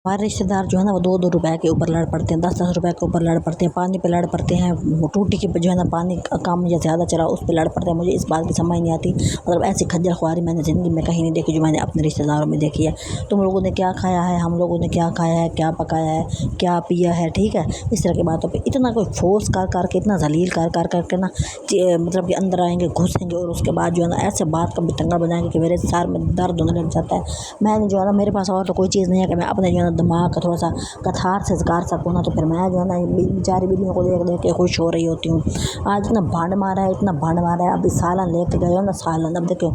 हमारे रिश्तेदार जो है ना वो 2-2 रुपए के ऊपर लड़ पड़ते हैं, 10-10 रुपए के ऊपर लड़ पड़ते हैं, पानी पे लड़ पड़ते हैं, वो टूटी के जो है ना पानी कम या ज़्यादा चला उस पे लड़ पड़ते हैं। मुझे इस बात की समझ नहीं आती, मतलब ऐसी खज्जल ख्वारी मैंने ज़िंदगी में कहीं नहीं देखी जो मैंने अपने रिश्तेदारों में देखी है। तुम लोगों ने क्या खाया है, हम लोगों ने क्या खाया है, क्या पकाया है, क्या पिया है, ठीक है, इस तरह की बातों पर इतना कोई फोर्स कर करके, इतना जलील कर करके ना मतलब कि अंदर आएंगे, घुसेंगे और उसके बाद जो है ना ऐसे बात का बितंगा बनाएंगे कि मेरे सर में दर्द होने लग जाता है। मैंने जो है ना, मेरे पास और तो कोई चीज़ नहीं है कि मैं अपने जो है ना दिमाग का थोड़ा सा कथार से कर सकूँ ना, तो फिर मैं जो है ना बेचारी बिल्लियों को देख देख के खुश हो रही होती हूँ। आज इतना भंड मारा है, इतना भंड मारा है। अभी सालन लेके गए हो ना, सालन, अब देखो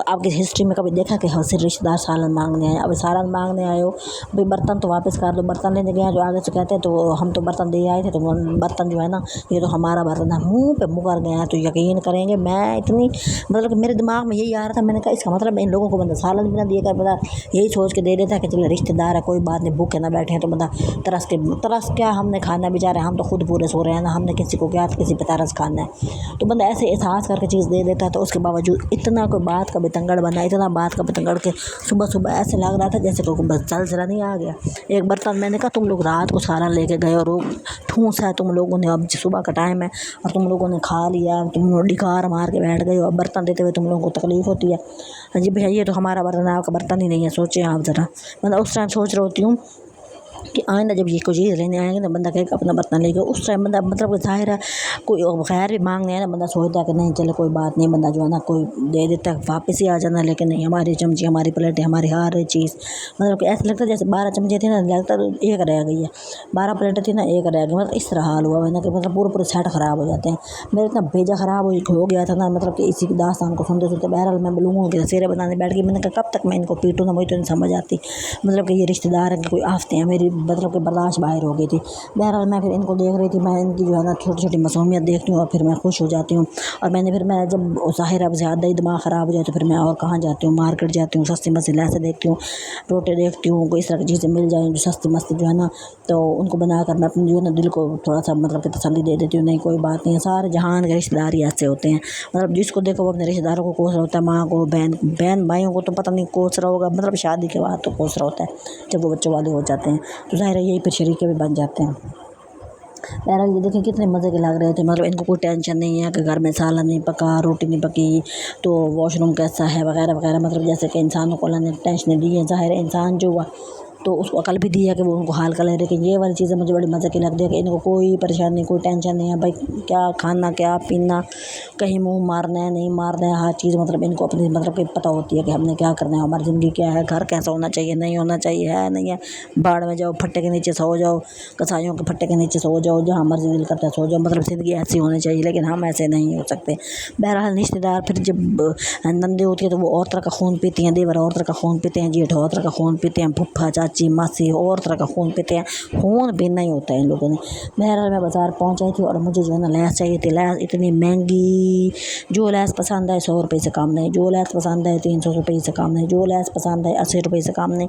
आपकी हिस्ट्री में कभी देखा कि सिर्फ रिश्तेदार सालन मांगने आए, अभी सालन मांगने आए हो, भाई बर्तन तो वापस कर दो। बर्तन लेने गए जो आगे से कहते हैं तो हम तो बर्तन दे आए थे, तो बर्तन जो है ना ये तो हमारा बर्तन है, मुँह पे मुकर गए हैं। तो यकीन करेंगे मैं इतनी मतलब कि मेरे दिमाग में यही आ रहा था, मैंने कहा इसका मतलब इन लोगों को बंदा सालन भी ना दिया कर, बंदा यही सोच के दे देता है कि चलो रिश्तेदार है, कोई बात नहीं, भूखे ना बैठे हैं, तो बंदा तरस क्या हमने खाना बेचारे, हम तो खुद पूरे सो रहे हैं ना, हमने किसी को क्या किसी पे तरस खाना है। तो बंदा ऐसे एहसास करके चीज़ दे देता है। तो उसके बावजूद इतना कोई बात का बितंगड़ बना, इतना बात का बितंगड़ के सुबह सुबह ऐसे लग रहा था जैसे कोई बस जलजला नहीं आ गया। एक बर्तन मैंने कहा तुम लोग रात को सालन लेके गए और ठूस है तुम लोगों ने, अब सुबह का टाइम है और तुम लोगों ने खा लिया, तुम लोग डिकार मार के बैठ गए हो, अब बर्तन देते हुए तुम लोगों को तकलीफ़ होती है। हाँ जी भैया, ये तो हमारा बर्तन है, आपका बर्तन ही नहीं है, सोचें आप ज़रा। मतलब उस टाइम सोच रही होती हूँ कि आइंदा जब ये कोई चीज़ लेने आएंगे ना, बंदा कहेगा अपना बर्तन लेके, उस टाइम बंदा मतलब ज़ाहिर है कोई खैर भी मांगने है ना, बंदा सोचता है कि नहीं चलो कोई बात नहीं, बंदा जो है ना कोई दे देता है, वापस ही आ जाना। लेकिन नहीं, हमारी चमची, हमारी प्लेटें, हमारी हर चीज़, मतलब कि ऐसा लगता है जैसे 12 चमचे थे ना, लगता तो एक रह गई है, 12 प्लेटें थी ना एक रह गई, मतलब इस तरह हाल हुआ है ना कि मतलब पूरे सेट ख़राब हो जाते हैं। मेरा इतना भेजा ख़राब हो गया था ना, मतलब कि इसी दास्तान को सुनते सुनते बहरहाल मैं लोगों के सेरे बनाने बैठ गई। मैंने कहा कब तक मैं इनको पीटूँ ना, मुझे तो नहीं समझ आती, मतलब कि ये रिश्तेदार हैं कि कोई आफतें हैं, मेरी मतलब कि बर्दाश्त बाहर हो गई थी। बहरहाल मैं फिर इनको देख रही थी, मैं इनकी जो है ना छोटी छोटी मासूमियत देखती हूँ और फिर मैं खुश हो जाती हूँ। और फिर मैं जब ज़ाहिर अब ज़्यादा ही दिमाग ख़राब हो जाए तो फिर मैं और कहाँ जाती हूँ, मार्केट जाती हूँ, सस्ती मस्ती लैसे देखती हूँ, रोटे देखती हूँ, कोई इस तरह की चीज़ें मिल जाएँ जो सस्ती मस्ती जो है ना, तो उनको बना कर मैं अपने जो है ना दिल को थोड़ा सा मतलब कि तसल्ली दे देती हूँ। नहीं कोई बात नहीं है, सारे जहान के रिश्तेदार ही ऐसे होते हैं, मतलब जिसको देखो वो अपने रिश्तेदारों को कोस रहा होता है, माँ को, बहन भाइयों को तो पता नहीं कोस रहा होगा, मतलब शादी के बाद तो कोस रहा होता है जब वो बच्चों वाले हो जाते हैं, तो ज़ाहिर है यही फिर शरीके भी बन जाते हैं। बहरहाल ये देखें कितने मज़े के लग रहे थे, मतलब इनको कोई टेंशन नहीं है कि घर में सालन नहीं पका, रोटी नहीं पकी, तो वॉशरूम कैसा है वगैरह वगैरह, मतलब जैसे कि इंसानों को अल्लाह ने टेंशन दी है। ज़ाहिर है इंसान जो हुआ तो उसको अकल भी दी है कि वो उनको हाल कर ले। लेकिन ये वाली चीज़ें मुझे बड़ी मज़े की लगती है कि इनको कोई परेशानी, कोई टेंशन नहीं है, भाई क्या खाना क्या पीना, कहीं मुँह मारना है नहीं मारना है, हर चीज़ मतलब इनको अपनी मतलब कि पता होती है कि हमने क्या करना है, हमारी ज़िंदगी क्या है, घर कैसा होना चाहिए, नहीं होना चाहिए, है नहीं है, बाढ़ में जाओ, फट्टे के नीचे सो जाओ, कसाईयों के फट्टे के नीचे सो जाओ, जहाँ मर्जी दिल करता है सो जाओ, मतलब ज़िंदगी ऐसी होनी चाहिए। लेकिन हम ऐसे नहीं हो सकते। बहरहाल रिश्तेदार फिर जब नंदे होती है तो वो और तरह का खून पीती हैं, देवर और तरह का खून पीते हैं, जेठ और तरह का खून पीते हैं, फूफा चाची मासी और तरह का खून पीते हैं, खून पीना ही होता है इन लोगों ने। बहरहाल मैं बाज़ार पहुँचाई थी और मुझे जो है ना लैस चाहिए थी, लैस इतनी महंगी, जो लैस पसंद है 100 रुपये से कम नहीं, जो लैस पसंद है 300 रुपये से कम नहीं, जो लैस पसंद है 80 रुपये से कम नहीं।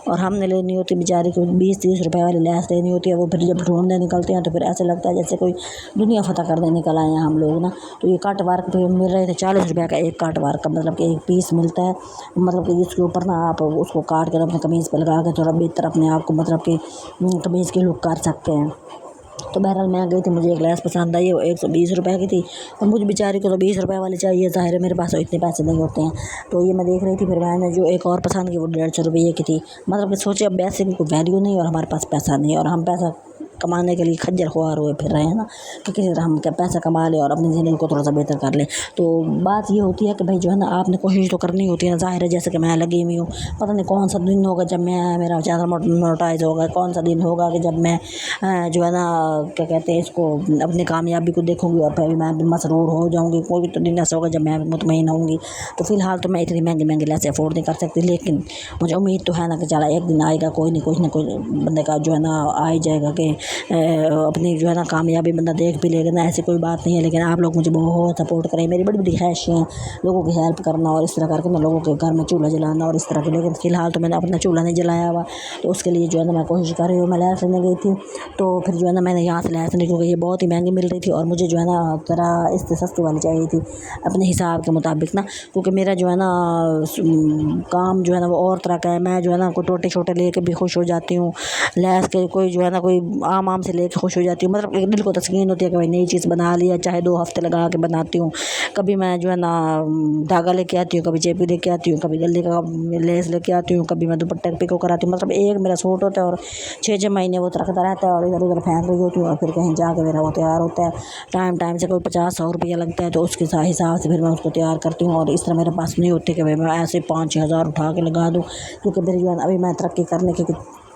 और हमने लेनी होती बेचारी को 20-30 रुपये वाली लैस लेनी होती है, वो फिर जब ढूंढने निकलते हैं तो फिर ऐसे लगता है जैसे कोई दुनिया फतह करने निकल आए हैं हम लोग ना। तो ये कट वर्क पे मिल रहे थे 40 रुपये का एक कट वर्क का, मतलब कि एक पीस मिलता है, मतलब कि जिसके ऊपर ना आप उसको काट कर अपने कमीज़ पर लगा के थोड़ा बेहतर अपने आप को मतलब कि कमीज़ की लुक कर सकते हैं। तो बहरहाल मैं गई थी, मुझे एक लैस पसंद आई, वो 120 रुपये की थी और मुझे बेचारी को तो 20 रुपये वाली चाहिए। ज़ाहिर है मेरे पास तो इतने पैसे नहीं होते हैं, तो ये मैं देख रही थी। फिर मैंने जो एक और पसंद की वो 150 रुपये की थी, मतलब कि सोचे अब पैसे की कोई वैल्यू नहीं और हमारे पास पैसा नहीं, और हम पैसा कमाने के लिए खज्जर खुआर हुए फिर रहे हैं ना कि किसी तरह हम क्या पैसा कमा लें और अपनी ज़िंदगी को थोड़ा सा बेहतर कर लें। तो बात ये होती है कि भाई जो है ना आपने कोशिश तो करनी होती है ना। ज़ाहिर है जैसे कि मैं लगी हुई हूँ, पता नहीं कौन सा दिन होगा जब मैं मेरा चैनल मोनेटाइज होगा, कौन सा दिन होगा कि जब मैं जो है ना क्या कहते हैं इसको अपनी कामयाबी को देखूँगी और फिर मैं भी मसरूर हो जाऊँगी। कोई भी तो दिन ऐसा होगा जब मैं मुतमईन होंगी। तो फ़िलहाल तो मैं इतनी महंगी महंगी लैसे अफोर्ड नहीं कर सकती, लेकिन मुझे उम्मीद तो है ना कि चला एक दिन आएगा, कोई नहीं कुछ ना कोई बंदे का जो है ना आ ही जाएगा कि अपनी जो है ना कामयाबी बंदा देख भी लेगा ना, ऐसी कोई बात नहीं है। लेकिन आप लोग मुझे बहुत सपोर्ट करें, मेरी बड़ी बड़ी ख्वाहिश है लोगों की हेल्प करना और इस तरह करके ना लोगों के घर में चूल्हा जलाना और इस तरह की। लेकिन फ़िलहाल तो मैंने अपना चूल्हा नहीं जलाया हुआ, तो उसके लिए जो है ना मैं कोशिश कर रही हूँ। मैं लैस लेने गई थी, तो फिर जो है ना मैंने यहाँ से लैस नहीं, क्योंकि ये बहुत ही महंगी मिल रही थी और मुझे जो है ना ज़रा इससे सस्ती वाली चाहिए थी अपने हिसाब के मुताबिक ना, क्योंकि मेरा जो है ना काम जो है ना वो और तरह का है। मैं जो है ना कोई टोटे छोटे लेके भी खुश हो जाती हूँ, लैस के कोई जो है ना कोई आम से लेके खुश हो जाती हूँ। मतलब एक दिल को तस्कीन होती है कि भाई नई चीज़ बना लिया, चाहे 2 हफ्ते लगा के बनाती हूँ। कभी मैं जो है ना धागा लेके आती हूँ, कभी चेपी लेके आती हूँ, कभी गले का लेस लेके आती हूँ, कभी मैं दुपट्टे पिको कराती हूँ। मतलब एक मेरा सूट होता है और 6-6 महीने वो रखता रहता है और इधर उधर फेंक रही होती हूँ और फिर कहीं जाके मेरा वो तैयार होता है। टाइम से कोई 50-100 रुपया लगता है, तो उसके हिसाब से फिर मैं उसको तैयार करती हूँ। और इस तरह मेरे पास नहीं होती कि भाई मैं ऐसे 5-6 हज़ार उठा के लगा दूँ, क्योंकि मेरी जो है अभी मैं तरक्की करने की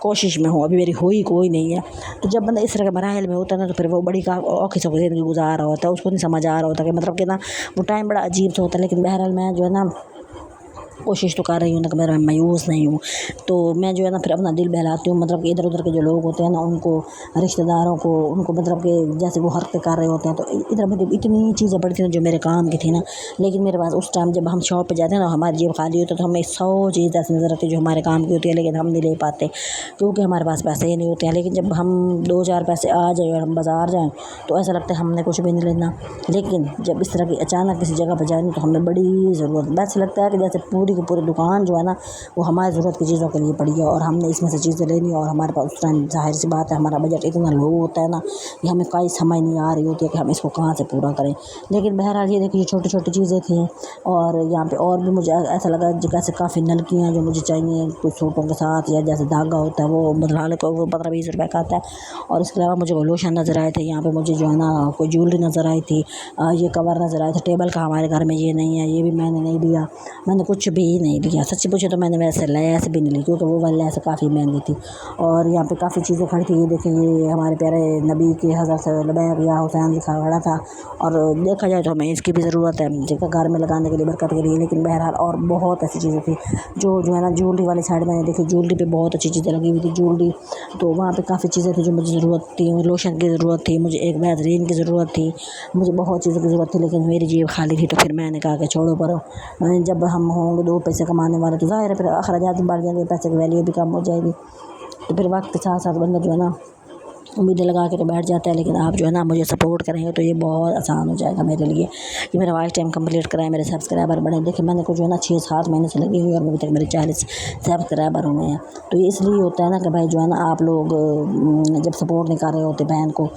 कोशिश में हूँ, अभी मेरी हुई कोई नहीं है। तो जब बंदा इस तरह के मराहल में होता है ना, तो फिर वो बड़ी का औखी सौखी ज़िंदगी गुजार रहा होता है, उसको नहीं समझ आ रहा होता कि मतलब कि ना वो टाइम बड़ा अजीब सा होता है। लेकिन बहरहाल मैं जो है ना कोशिश तो कर रही हूँ ना कि मैं मायूस नहीं हूँ। तो मैं जो है ना फिर अपना दिल बहलाती हूँ, मतलब कि इधर उधर के जो लोग होते हैं ना उनको, रिश्तेदारों को, उनको मतलब कि जैसे वो हरकतें कर रहे होते हैं। तो इधर मुझे इतनी चीज़ें पड़ी थी ना जो मेरे काम की थी ना, लेकिन मेरे पास उस टाइम जब हम शॉप पे जाते हैं ना, हमारी जेब खाली होती है, तो हमें 100 चीज़ ऐसी नज़र आती है जो हमारे काम की होती है, लेकिन हम नहीं ले पाते क्योंकि हमारे पास पैसे ही नहीं होते हैं। लेकिन जब हम 2-4 पैसे आ जाए और हम बाज़ार जाएँ तो ऐसा लगता है हमने कुछ भी नहीं लेना। लेकिन जब इस तरह की अचानक किसी जगह पर जाए तो हमें बड़ी ज़रूरत, वैसे लगता है कि जैसे पूरी की पूरी दुकान जो है ना वो हमारी ज़रूरत की चीज़ों के लिए पड़ी है और हमने इसमें से चीज़ें लेनी है। और हमारे पास उस टाइम ज़ाहिर सी बात है हमारा बजट इतना लो होता है ना कि हमें कोई समझ नहीं आ रही होती है कि हम इसको कहाँ से पूरा करें। लेकिन बहरहाल ये देखिए छोटी छोटी चीज़ें थी और यहाँ पे और भी मुझे ऐसा लगा जैसे काफ़ी नलकियाँ जो मुझे चाहिए कुछ सूटों के साथ, या जैसे धागा होता है वो बदलाने को वो 15-20 रुपये का आता है। और इसके अलावा मुझे वो लोशन नज़र आए थे, यहाँ पे मुझे जो है ना कोई ज्वेलरी नज़र आई थी, ये कवर नज़र आए थे टेबल का, हमारे घर में ये नहीं है, ये भी मैंने नहीं लिया, मैंने कुछ भी नहीं लिया। सच्ची पूछे तो मैंने वैसे लैस भी नहीं ली क्योंकि वो वाली लैस काफ़ी महंगी थी। और यहाँ पे काफ़ी चीज़ें खड़ी थी, ये देखिए ये हमारे प्यारे नबी के हज़रत लबैक या हुसैन लिखा खड़ा था। और देखा जाए तो हमें इसकी भी ज़रूरत है जगह घर में लगाने के लिए, बरकत के लिए। लेकिन बहरहाल और बहुत ऐसी चीज़ें थी जो है ना ज्वेलरी वाली साइड मैंने देखी, ज्वेलरी पे बहुत अच्छी चीज़ें लगी हुई थी ज्वेलरी, तो वहाँ पे काफ़ी चीज़ें थी जो मुझे ज़रूरत थी। लोशन की ज़रूरत थी, मुझे एक बेहतरीन की ज़रूरत थी, मुझे बहुत चीज़ों की ज़रूरत थी, लेकिन मेरी जेब खाली थी। तो फिर मैंने कहा कि छोड़ो पर जब हम होंगे 2 पैसे कमाने वाले तो ज़ाहिर है फिर अखराजात बढ़ जाएंगे, पैसे की वैल्यू भी कम हो जाएगी। तो फिर वक्त के साथ साथ बंदा जो है ना उम्मीदें लगा के तो बैठ जाता है। लेकिन आप जो है ना मुझे सपोर्ट करेंगे तो ये बहुत आसान हो जाएगा मेरे लिए कि मेरा वॉच टाइम कंप्लीट कराएं, मेरे सब्सक्राइबर बढ़े। देखिए मैंने को जो है ना 6-7 महीने से लगी हुई और अभी तक मेरे 40 सब्सक्राइबर हुए हैं। तो ये इसलिए होता है ना कि भाई जो है ना आप लोग जब सपोर्ट नहीं कर रहे होते बहन को